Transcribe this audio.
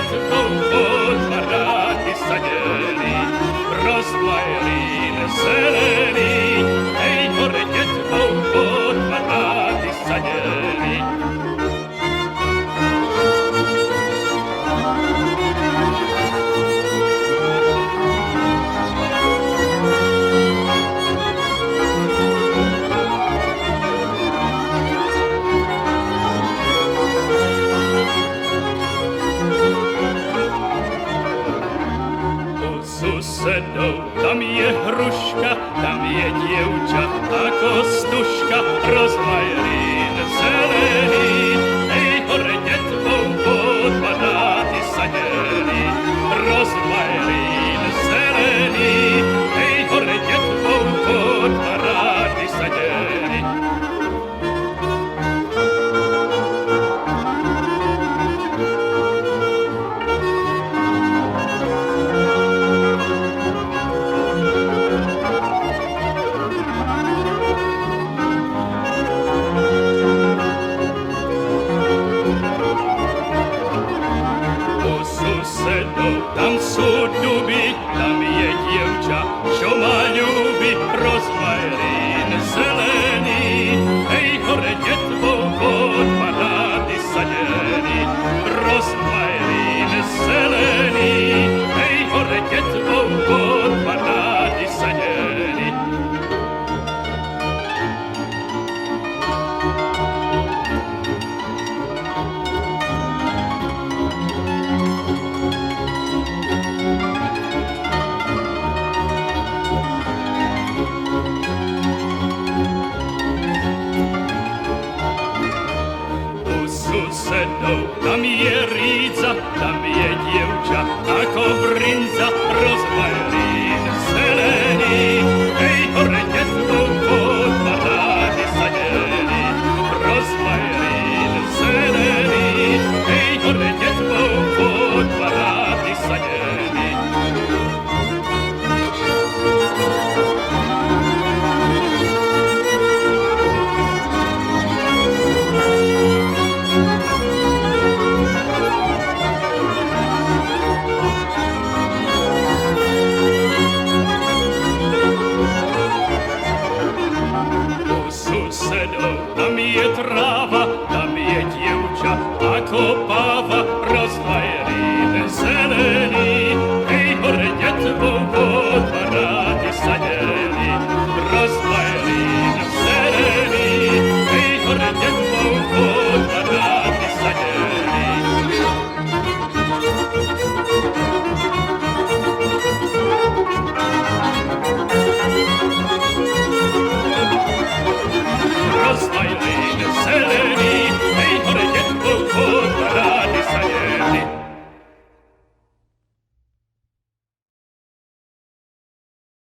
dětkou pod baráky saděli, rozmajelín zelený, hej, hore dětkou pod baráky saděli. Susedou, tam je hruška, tam je dievča ako stužka, rozmajelín zelený, hej, hore detvou pod banáty saděli, rozmajelín zelený, hej, hore detvou pod banáty saděli. Tam sú duby, tam je dievča, čo ma ľúbi, rozmajelín zelený, hej, hore detvou pod banáty saděli, rozmajelín zelený, hej, hore detvou pod banáty saděli. Susedou, tam je rídza, tam je dievča ako brinza, rozmajelín zelený, hej, hore detvou pod banáty saděli, rozmajelín zelený, hej, hore detvou pod banáty saděli. Tam je tráva, tam je dievča ako páva, rozmajelín